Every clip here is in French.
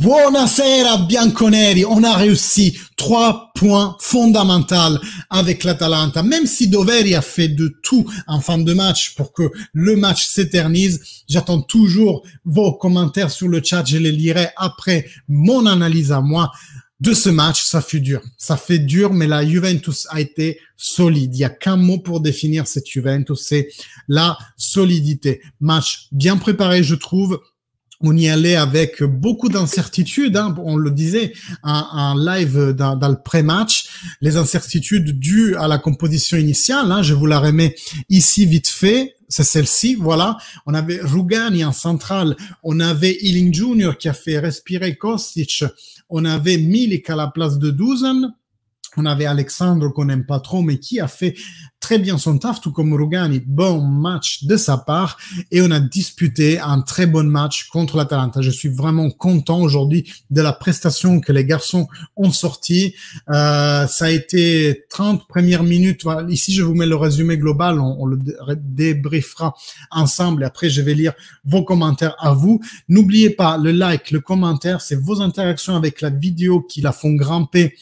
Buonasera bianconeri, on a réussi 3 points fondamentaux avec l'Atalanta, même si Doveri a fait de tout en fin de match pour que le match s'éternise. J'attends toujours vos commentaires sur le chat, je les lirai après mon analyse à moi de ce match. Ça fait dur, mais la Juventus a été solide. Il y a qu'un mot pour définir cette Juventus, c'est la solidité. Match bien préparé, je trouve. On y allait avec beaucoup d'incertitudes, hein. On le disait en live dans le pré-match, les incertitudes dues à la composition initiale, hein. Je vous la remets ici vite fait, c'est celle-ci, voilà. On avait Rugani en centrale, on avait Ealing Jr. qui a fait respirer Kostic, on avait Milik à la place de Dusan, on avait Alexandre qu'on n'aime pas trop, mais qui a fait très bien son taf, tout comme Rugani. Bon match de sa part. Et on a disputé un très bon match contre l'Atalanta. Je suis vraiment content aujourd'hui de la prestation que les garçons ont sorti. Ça a été 30 premières minutes. Ici, je vous mets le résumé global. On le débriefera ensemble. Et après, je vais lire vos commentaires à vous. N'oubliez pas le like, le commentaire. C'est vos interactions avec la vidéo qui la font grimper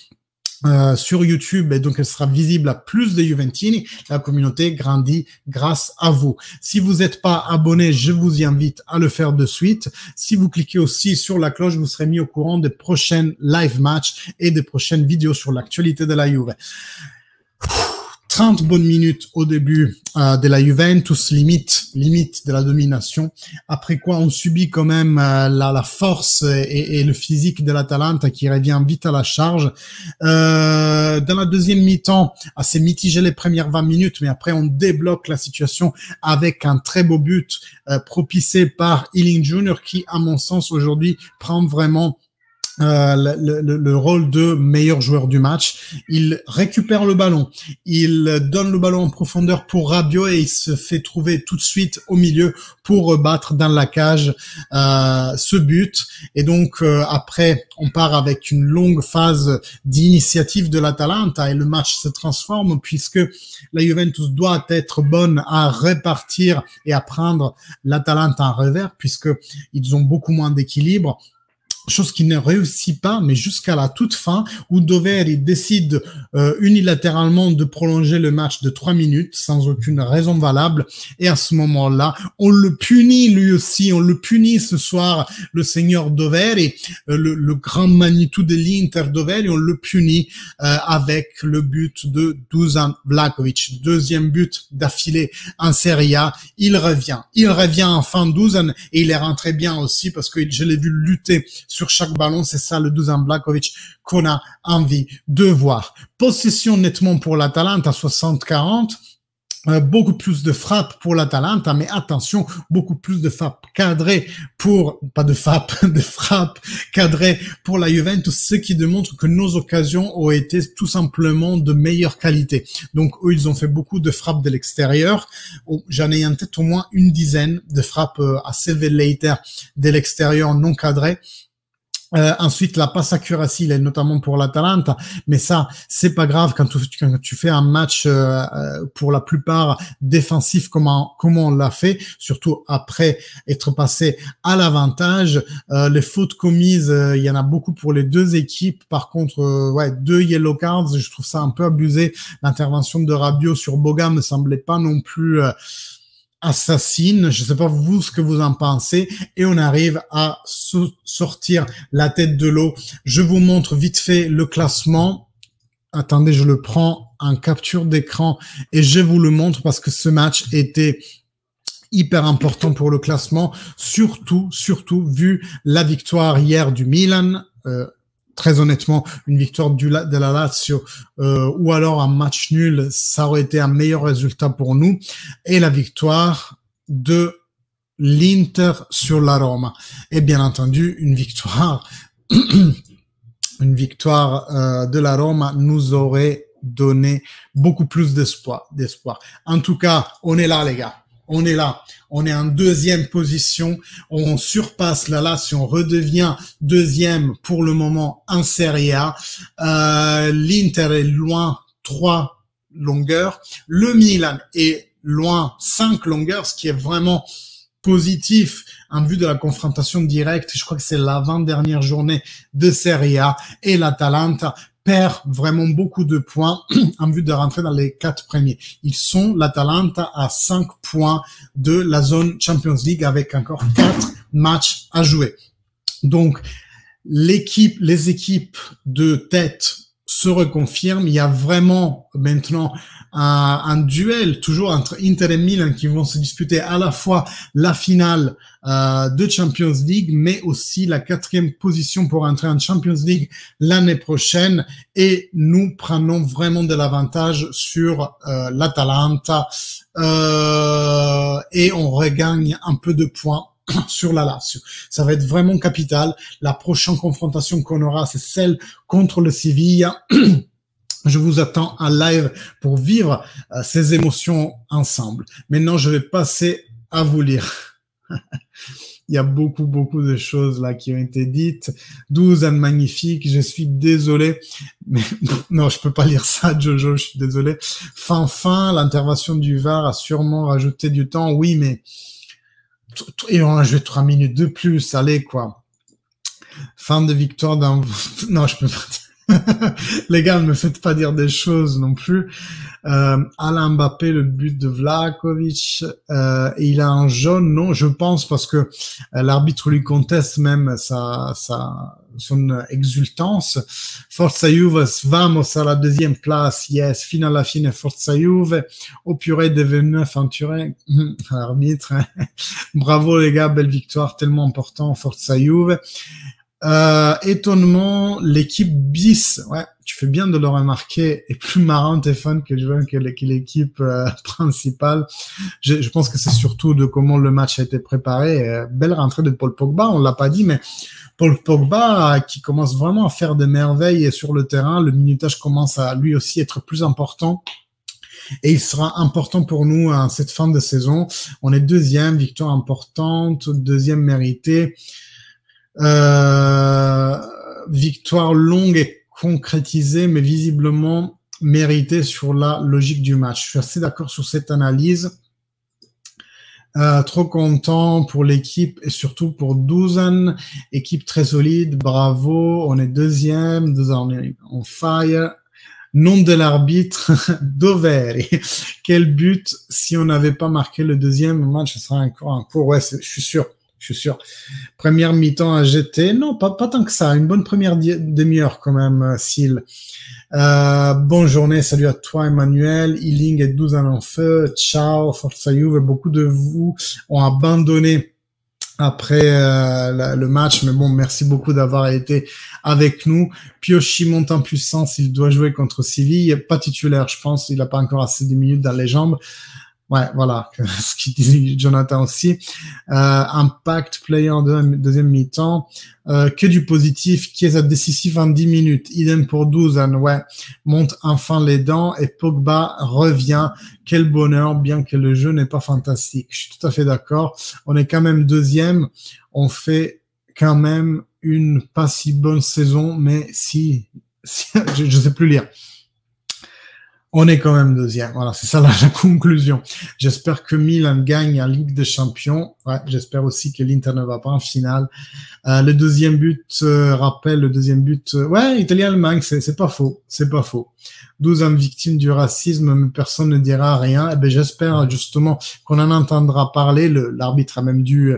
sur YouTube, et donc elle sera visible à plus de Juventini. La communauté grandit grâce à vous. Si vous n'êtes pas abonné, je vous y invite à le faire de suite. Si vous cliquez aussi sur la cloche, vous serez mis au courant des prochaines live matchs et des prochaines vidéos sur l'actualité de la Juve. 30 bonnes minutes au début de la Juventus, limite de la domination. Après quoi, on subit quand même la force et le physique de l'Atalanta qui revient vite à la charge. Dans la deuxième mi-temps, assez mitigé les premières 20 minutes, mais après on débloque la situation avec un très beau but propicé par Ealing Jr. qui, à mon sens, aujourd'hui prend vraiment le rôle de meilleur joueur du match. Il récupère le ballon, il donne le ballon en profondeur pour Rabiot et il se fait trouver tout de suite au milieu pour rebattre dans la cage ce but. Et donc après, on part avec une longue phase d'initiative de l'Atalanta et le match se transforme puisque la Juventus doit être bonne à répartir et à prendre l'Atalanta en revers puisque ils ont beaucoup moins d'équilibre. Chose qui ne réussit pas, mais jusqu'à la toute fin, où Doveri décide unilatéralement de prolonger le match de 3 minutes, sans aucune raison valable, et à ce moment-là, on le punit lui aussi, on le punit ce soir, le seigneur Doveri, le grand Manitou de l'Inter Doveri, on le punit avec le but de Dusan Vlahovic, deuxième but d'affilée en Serie A. Il revient enfin Dusan, et il est rentré bien aussi, parce que je l'ai vu lutter sur chaque ballon, c'est ça le Dusan Vlahovic qu'on a envie de voir. Possession nettement pour l'Atalanta, 60-40. Beaucoup plus de frappes pour l'Atalanta, mais attention, beaucoup plus de frappes cadrées de frappes cadrées pour la Juventus, ce qui démontre que nos occasions ont été tout simplement de meilleure qualité. Donc eux, ils ont fait beaucoup de frappes de l'extérieur. J'en ai en tête au moins une dizaine de frappes assez velléitaires de l'extérieur non cadrées. Ensuite, la passe accuracy, elle est notamment pour l'Atalanta, mais ça, c'est pas grave quand tu fais un match pour la plupart défensif comme on l'a fait, surtout après être passé à l'avantage. Les fautes commises, il y en a beaucoup pour les deux équipes. Par contre, 2 yellow cards, je trouve ça un peu abusé. L'intervention de Rabiot sur Boga me semblait pas non plus assassine. Je sais pas vous ce que vous en pensez, et on arrive à sortir la tête de l'eau. Je vous montre vite fait le classement. Attendez, je le prends en capture d'écran et je vous le montre parce que ce match était hyper important pour le classement, surtout vu la victoire hier du Milan. Très honnêtement, une victoire de la Lazio ou alors un match nul, ça aurait été un meilleur résultat pour nous. Et la victoire de l'Inter sur la Roma. Et bien entendu, une victoire de la Roma nous aurait donné beaucoup plus d'espoir. En tout cas, on est là, les gars. On est là, on est en deuxième position, on surpasse la Lazio, on redevient deuxième pour le moment en Serie A. L'Inter est loin 3 longueurs, le Milan est loin 5 longueurs, ce qui est vraiment positif en vue de la confrontation directe. Je crois que c'est l'avant-dernière journée de Serie A et l'Atalanta perd vraiment beaucoup de points en vue de rentrer dans les 4 premiers. Ils sont, l'Atalanta, à 5 points de la zone Champions League avec encore 4 matchs à jouer. Donc, les équipes de tête se reconfirment. Il y a vraiment maintenant un duel toujours entre Inter et Milan qui vont se disputer à la fois la finale de Champions League, mais aussi la 4e position pour entrer en Champions League l'année prochaine. Et nous prenons vraiment de l'avantage sur l'Atalanta et on regagne un peu de points sur la Lazio. Ça va être vraiment capital. La prochaine confrontation qu'on aura, c'est celle contre le Sevilla. Je vous attends en live pour vivre ces émotions ensemble. Maintenant, je vais passer à vous lire. Il y a beaucoup de choses là qui ont été dites. 12 ans magnifiques. Je suis désolé. Mais non, je peux pas lire ça, Jojo. Je suis désolé. Fin, l'intervention du VAR a sûrement rajouté du temps. Oui, mais et on a joué 3 minutes de plus, allez quoi. Fin de victoire d'un... Non, je peux pas dire. Les gars, ne me faites pas dire des choses non plus. Alain Mbappé, le but de Vlahovic, il a un jaune, non, je pense, parce que l'arbitre lui conteste même son exultance. Forza Juve, vamos à la 2e place, yes, fino alla fine Forza Juve, au purée devenu en Turin, l'arbitre, bravo les gars, belle victoire, tellement important, Forza Juve. Étonnement, l'équipe bis, ouais, tu fais bien de le remarquer, est plus marrante et fun que l'équipe principale. Je pense que c'est surtout de comment le match a été préparé. Belle rentrée de Paul Pogba, on l'a pas dit, mais Paul Pogba qui commence vraiment à faire des merveilles sur le terrain. Le minutage commence à lui aussi être plus important. Et il sera important pour nous en cette fin de saison. On est 2e, victoire importante, 2e méritée. Victoire longue et concrétisée, mais visiblement méritée sur la logique du match. Je suis assez d'accord sur cette analyse. Trop content pour l'équipe et surtout pour Dusan. Équipe très solide, bravo. On est 2e, on est on fire. Nom de l'arbitre, Doveri. Quel but si on n'avait pas marqué le 2e match, ce serait encore un cours. Ouais, je suis sûr. Première mi-temps à jeter. Non, pas tant que ça. Une bonne première demi-heure quand même, Sil. Bonne journée. Salut à toi, Emmanuel. Ealing et 12 ans en feu. Ciao, Forza Juve. Beaucoup de vous ont abandonné après le match, mais bon, merci beaucoup d'avoir été avec nous. Piochi monte en puissance. Il doit jouer contre Séville. Pas titulaire, je pense. Il n'a pas encore assez de minutes dans les jambes. Ouais, voilà, ce qu'il disait Jonathan aussi. Impact player en 2e mi-temps. Que du positif, qui est décisif en 10 minutes. Idem pour 12 ans, ouais. Monte enfin les dents et Pogba revient. Quel bonheur, bien que le jeu n'est pas fantastique. Je suis tout à fait d'accord. On est quand même 2e. On fait quand même une pas si bonne saison, mais si je sais plus lire. On est quand même 2e. Voilà, c'est ça la conclusion. J'espère que Milan gagne en Ligue des Champions. Ouais, j'espère aussi que l'Inter ne va pas en finale. Le 2e but, rappelle le 2e but. Ouais, Italie-Allemagne, c'est pas faux. C'est pas faux. 12 ans victimes du racisme, mais personne ne dira rien. Eh ben, j'espère justement qu'on en entendra parler. L'arbitre a même dû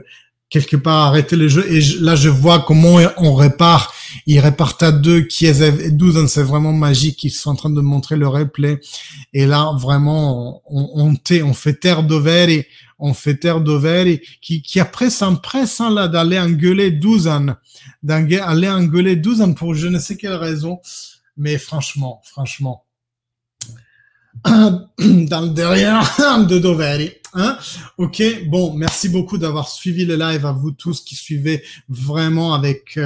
quelque part arrêter le jeu. Et là, je vois comment on répare. Ils répartent à 2. Kiev et 12 ans, c'est vraiment magique. Ils sont en train de montrer le replay. Et là, vraiment, on fait taire Doveri. On fait taire Doveri qui après s'empresse là d'aller engueuler 12 ans. D'aller engueuler 12 ans pour je ne sais quelle raison. Mais franchement. Dans le derrière de Doveri. Hein? Ok, bon, merci beaucoup d'avoir suivi le live, à vous tous qui suivez vraiment avec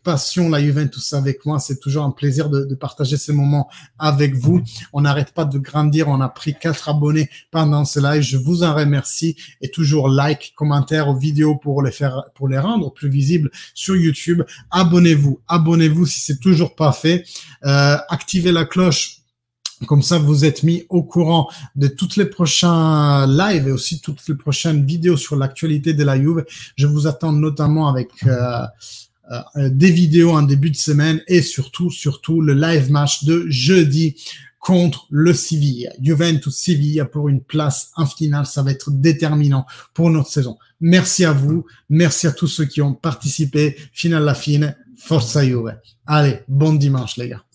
passion la Juventus avec moi. C'est toujours un plaisir de partager ces moments avec vous. On n'arrête pas de grandir. On a pris 4 abonnés pendant ce live. Je vous en remercie et toujours like, commentaire aux vidéos pour les rendre plus visibles sur YouTube. Abonnez-vous si c'est toujours pas fait. Activez la cloche Comme ça, vous êtes mis au courant de toutes les prochains lives et aussi toutes les prochaines vidéos sur l'actualité de la Juve. Je vous attends notamment avec des vidéos en début de semaine et surtout le live match de jeudi contre le Sevilla. Juventus-Sevilla pour une place en finale, ça va être déterminant pour notre saison. Merci à vous, merci à tous ceux qui ont participé. Finale la fine, Forza Juve. Allez, bon dimanche les gars.